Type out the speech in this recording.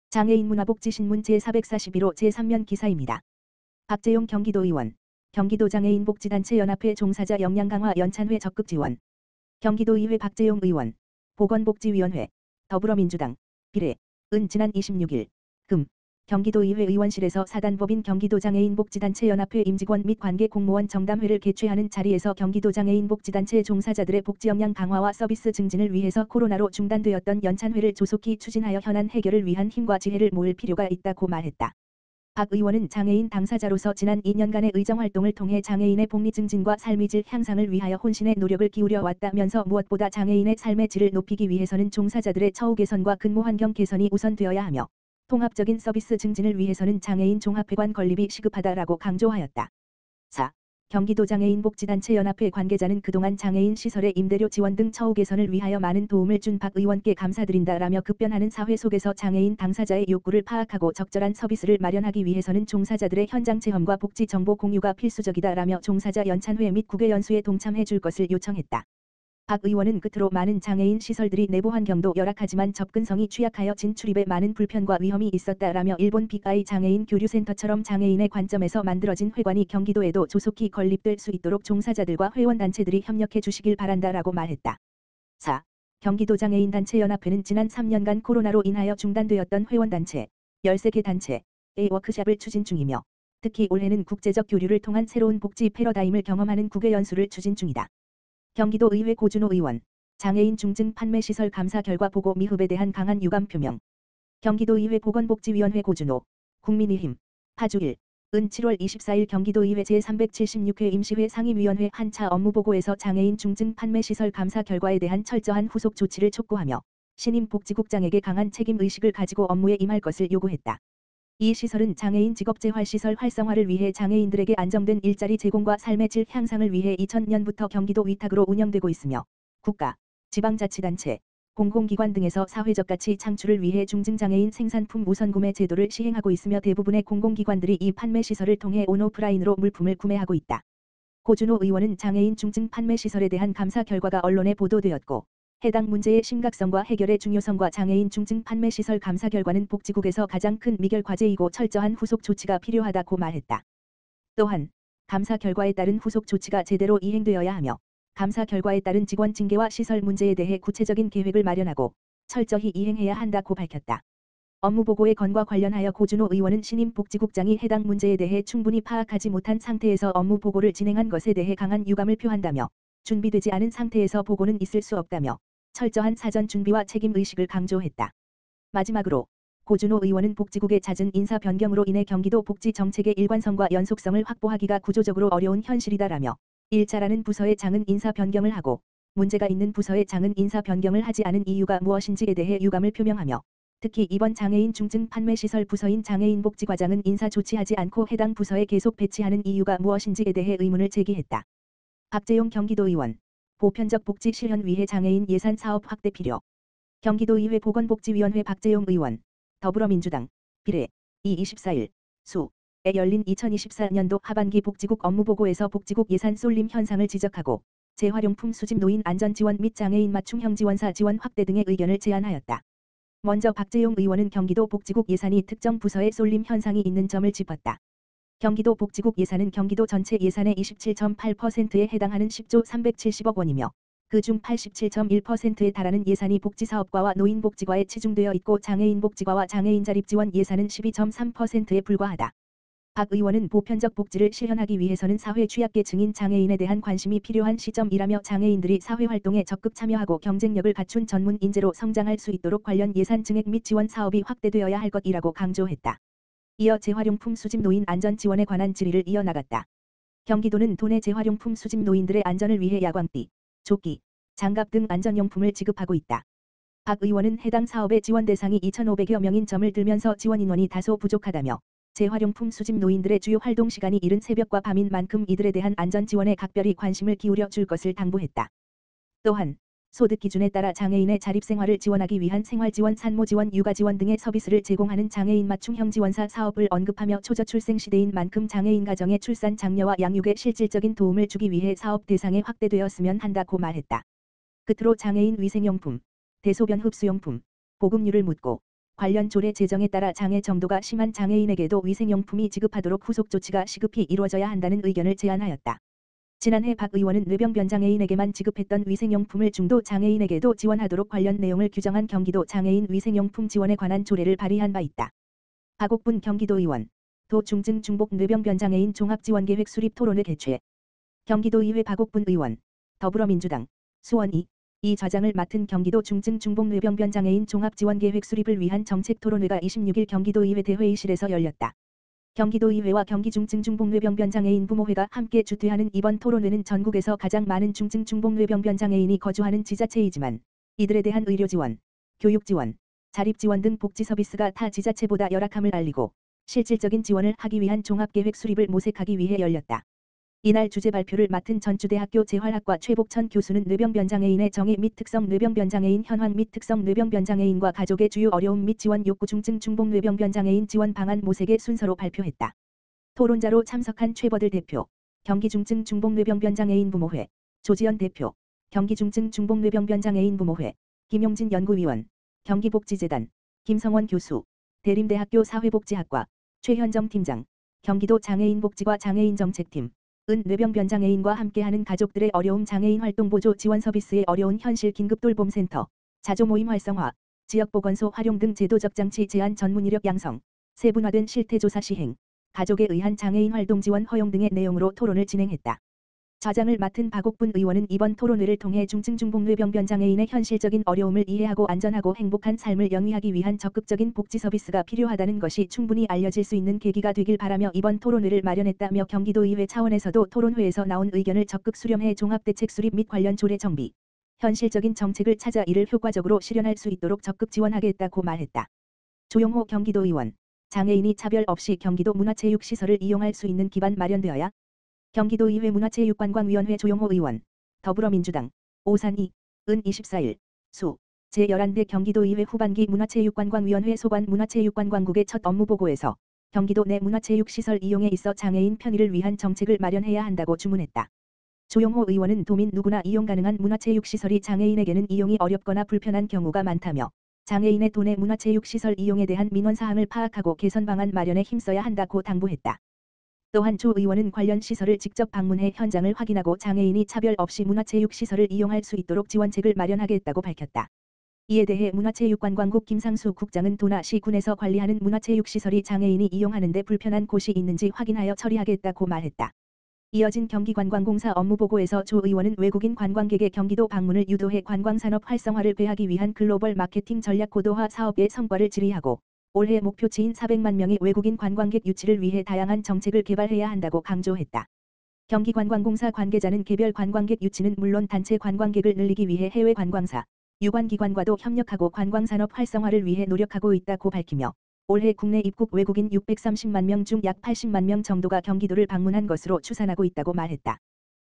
장애인 문화복지신문 제441호 제3면 기사입니다. 박재용 경기도의원, 경기도 장애인복지단체 연합회 종사자 역량 강화 연찬회 적극 지원. 경기도의회 박재용 의원, 보건복지위원회, 더불어민주당, 비례, 은 지난 26일, 금, 경기도의회 의원실에서 사단법인 경기도장애인복지단체 연합회 임직원 및 관계 공무원 정담회를 개최하는 자리에서 경기도장애인복지단체 종사자들의 복지 역량 강화와 서비스 증진을 위해서 코로나로 중단되었던 연찬회를 조속히 추진하여 현안 해결을 위한 힘과 지혜를 모을 필요가 있다고 말했다. 박 의원은 장애인 당사자로서 지난 2년간의 의정활동을 통해 장애인의 복리 증진과 삶의 질 향상을 위하여 혼신의 노력을 기울여 왔다면서 무엇보다 장애인의 삶의 질을 높이기 위해서는 종사자들의 처우 개선과 근무 환경 개선이 우선되어야 하며 통합적인 서비스 증진을 위해서는 장애인 종합회관 건립이 시급하다라고 강조하였다. 4. 경기도 장애인복지단체 연합회 관계자는 그동안 장애인 시설의 임대료 지원 등 처우 개선을 위하여 많은 도움을 준 박 의원께 감사드린다라며 급변하는 사회 속에서 장애인 당사자의 욕구를 파악하고 적절한 서비스를 마련하기 위해서는 종사자들의 현장 체험과 복지 정보 공유가 필수적이다라며 종사자 연찬회 및 국외 연수에 동참해 줄 것을 요청했다. 박 의원은 끝으로 많은 장애인 시설들이 내부 환경도 열악하지만 접근성이 취약하여 진출입에 많은 불편과 위험이 있었다라며 일본 빅아이 장애인 교류센터처럼 장애인의 관점에서 만들어진 회관이 경기도에도 조속히 건립될 수 있도록 종사자들과 회원단체들이 협력해 주시길 바란다라고 말했다. 4. 경기도 장애인단체연합회는 지난 3년간 코로나로 인하여 중단되었던 회원단체, 13개 단체의 워크샵을 추진 중이며 특히 올해는 국제적 교류를 통한 새로운 복지 패러다임을 경험하는 국외 연수를 추진 중이다. 경기도의회 고준호 의원, 장애인 중증 판매시설 감사 결과 보고 미흡에 대한 강한 유감 표명. 경기도의회 보건복지위원회 고준호, 국민의힘, 파주 1, 은 7월 24일 경기도의회 제376회 임시회 상임위원회 한차 업무보고에서 장애인 중증 판매시설 감사 결과에 대한 철저한 후속 조치를 촉구하며 신임복지국장에게 강한 책임의식을 가지고 업무에 임할 것을 요구했다. 이 시설은 장애인 직업재활시설 활성화를 위해 장애인들에게 안정된 일자리 제공과 삶의 질 향상을 위해 2000년부터 경기도 위탁으로 운영되고 있으며 국가, 지방자치단체, 공공기관 등에서 사회적 가치 창출을 위해 중증장애인 생산품 우선구매 제도를 시행하고 있으며 대부분의 공공기관들이 이 판매시설을 통해 온오프라인으로 물품을 구매하고 있다. 고준호 의원은 장애인 중증 판매시설에 대한 감사 결과가 언론에 보도되었고 해당 문제의 심각성과 해결의 중요성과 장애인 중증 판매시설 감사 결과는 복지국에서 가장 큰 미결 과제이고 철저한 후속 조치가 필요하다고 말했다. 또한 감사 결과에 따른 후속 조치가 제대로 이행되어야 하며 감사 결과에 따른 직원 징계와 시설 문제에 대해 구체적인 계획을 마련하고 철저히 이행해야 한다고 밝혔다. 업무보고의 건과 관련하여 고준호 의원은 신임 복지국장이 해당 문제에 대해 충분히 파악하지 못한 상태에서 업무보고를 진행한 것에 대해 강한 유감을 표한다며 준비되지 않은 상태에서 보고는 있을 수 없다며 철저한 사전 준비와 책임의식을 강조했다. 마지막으로 고준호 의원은 복지국의 잦은 인사 변경으로 인해 경기도 복지 정책의 일관성과 연속성을 확보하기가 구조적으로 어려운 현실이다라며 일자라는 부서의 장은 인사 변경을 하고 문제가 있는 부서의 장은 인사 변경을 하지 않은 이유가 무엇인지에 대해 유감을 표명하며 특히 이번 장애인 중증 판매시설 부서인 장애인복지과장은 인사 조치하지 않고 해당 부서에 계속 배치하는 이유가 무엇인지에 대해 의문을 제기했다. 박재용 경기도의원, 보편적 복지 실현 위해 장애인 예산 사업 확대 필요. 경기도의회 보건복지위원회 박재용 의원, 더불어민주당, 비례, 24일, 수에 열린 2024년도 하반기 복지국 업무보고에서 복지국 예산 쏠림 현상을 지적하고 재활용품 수집 노인 안전 지원 및 장애인 맞춤형 지원사 지원 확대 등의 의견을 제안하였다. 먼저 박재용 의원은 경기도 복지국 예산이 특정 부서에 쏠림 현상이 있는 점을 짚었다. 경기도 복지국 예산은 경기도 전체 예산의 27.8%에 해당하는 10조 370억 원이며 그중 87.1%에 달하는 예산이 복지사업과와 노인복지과에 치중되어 있고 장애인복지과와 장애인자립지원 예산은 12.3%에 불과하다. 박 의원은 보편적 복지를 실현하기 위해서는 사회 취약계층인 장애인에 대한 관심이 필요한 시점이라며 장애인들이 사회활동에 적극 참여하고 경쟁력을 갖춘 전문 인재로 성장할 수 있도록 관련 예산 증액 및 지원 사업이 확대되어야 할 것이라고 강조했다. 이어 재활용품 수집 노인 안전 지원에 관한 질의를 이어나갔다. 경기도는 도내 재활용품 수집 노인들의 안전을 위해 야광띠, 조끼, 장갑 등 안전용품을 지급하고 있다. 박 의원은 해당 사업의 지원 대상이 2,500여 명인 점을 들면서 지원 인원이 다소 부족하다며 재활용품 수집 노인들의 주요 활동 시간이 이른 새벽과 밤인 만큼 이들에 대한 안전 지원에 각별히 관심을 기울여 줄 것을 당부했다. 또한 소득 기준에 따라 장애인의 자립생활을 지원하기 위한 생활지원, 산모지원, 육아지원 등의 서비스를 제공하는 장애인 맞춤형 지원사 사업을 언급하며 초저출생 시대인 만큼 장애인 가정의 출산 장려와 양육에 실질적인 도움을 주기 위해 사업 대상에 확대되었으면 한다고 말했다. 끝으로 장애인 위생용품, 대소변 흡수용품, 보급률을 묻고 관련 조례 제정에 따라 장애 정도가 심한 장애인에게도 위생용품이 지급하도록 후속 조치가 시급히 이루어져야 한다는 의견을 제안하였다. 지난해 박 의원은 뇌병변 장애인에게만 지급했던 위생용품을 중도 장애인에게도 지원하도록 관련 내용을 규정한 경기도 장애인 위생용품 지원에 관한 조례를 발의한 바 있다. 박옥분 경기도의원, 도 중증 중복 뇌병변 장애인 종합지원계획 수립 토론회 개최. 경기도의회 박옥분 의원, 더불어민주당, 수원 2 좌장을 맡은 경기도 중증 중복 뇌병변 장애인 종합지원계획 수립을 위한 정책 토론회가 26일 경기도의회 대회의실에서 열렸다. 경기도의회와 경기중증중복뇌병변 장애인 부모회가 함께 주최하는 이번 토론회는 전국에서 가장 많은 중증중복뇌병변 장애인이 거주하는 지자체이지만 이들에 대한 의료 지원, 교육 지원, 자립 지원 등 복지 서비스가 타 지자체보다 열악함을 알리고 실질적인 지원을 하기 위한 종합계획 수립을 모색하기 위해 열렸다. 이날 주제 발표를 맡은 전주대학교 재활학과 최복천 교수는 뇌병변 장애인의 정의 및 특성, 뇌병변 장애인 현황 및 특성, 뇌병변 장애인과 가족의 주요 어려움 및 지원 욕구, 중증 중복 뇌병변 장애인 지원 방안 모색의 순서로 발표했다. 토론자로 참석한 최버들 대표, 경기중증 중복 뇌병변 장애인 부모회, 조지연 대표, 경기중증 중복 뇌병변 장애인 부모회, 김용진 연구위원, 경기복지재단, 김성원 교수, 대림대학교 사회복지학과, 최현정 팀장, 경기도 장애인복지과 장애인정책팀, 은 뇌병변 장애인과 함께하는 가족들의 어려움 장애인 활동보조 지원 서비스의 어려운 현실 긴급돌봄센터, 자조모임 활성화, 지역보건소 활용 등 제도적 장치 제안 전문 이력 양성, 세분화된 실태조사 시행, 가족에 의한 장애인 활동 지원 허용 등의 내용으로 토론을 진행했다. 좌장을 맡은 박옥분 의원은 이번 토론회를 통해 중증중복 뇌병변 장애인의 현실적인 어려움을 이해하고 안전하고 행복한 삶을 영위하기 위한 적극적인 복지 서비스가 필요하다는 것이 충분히 알려질 수 있는 계기가 되길 바라며 이번 토론회를 마련했다며 경기도의회 차원에서도 토론회에서 나온 의견을 적극 수렴해 종합대책 수립 및 관련 조례 정비, 현실적인 정책을 찾아 이를 효과적으로 실현할 수 있도록 적극 지원하겠다고 말했다. 조용호 경기도의원, 장애인이 차별 없이 경기도 문화체육시설을 이용할 수 있는 기반 마련되어야. 경기도의회 문화체육관광위원회 조용호 의원, 더불어민주당, 오산 2은 24일, 수, 제11대 경기도의회 후반기 문화체육관광위원회 소관 문화체육관광국의 첫 업무보고에서 경기도 내 문화체육시설 이용에 있어 장애인 편의를 위한 정책을 마련해야 한다고 주문했다. 조용호 의원은 도민 누구나 이용 가능한 문화체육시설이 장애인에게는 이용이 어렵거나 불편한 경우가 많다며 장애인의 도내 문화체육시설 이용에 대한 민원사항을 파악하고 개선 방안 마련에 힘써야 한다고 당부했다. 또한 조 의원은 관련 시설을 직접 방문해 현장을 확인하고 장애인이 차별 없이 문화체육시설을 이용할 수 있도록 지원책을 마련하겠다고 밝혔다. 이에 대해 문화체육관광국 김상수 국장은 도나 시 군에서 관리하는 문화체육시설이 장애인이 이용하는 데 불편한 곳이 있는지 확인하여 처리하겠다고 말했다. 이어진 경기관광공사 업무보고에서 조 의원은 외국인 관광객의 경기도 방문을 유도해 관광산업 활성화를 꾀하기 위한 글로벌 마케팅 전략 고도화 사업의 성과를 질의하고 올해 목표치인 400만 명의 외국인 관광객 유치를 위해 다양한 정책을 개발해야 한다고 강조했다. 경기관광공사 관계자는 개별 관광객 유치는 물론 단체 관광객을 늘리기 위해 해외 관광사, 유관기관과도 협력하고 관광산업 활성화를 위해 노력하고 있다고 밝히며 올해 국내 입국 외국인 630만 명 중 약 80만 명 정도가 경기도를 방문한 것으로 추산하고 있다고 말했다.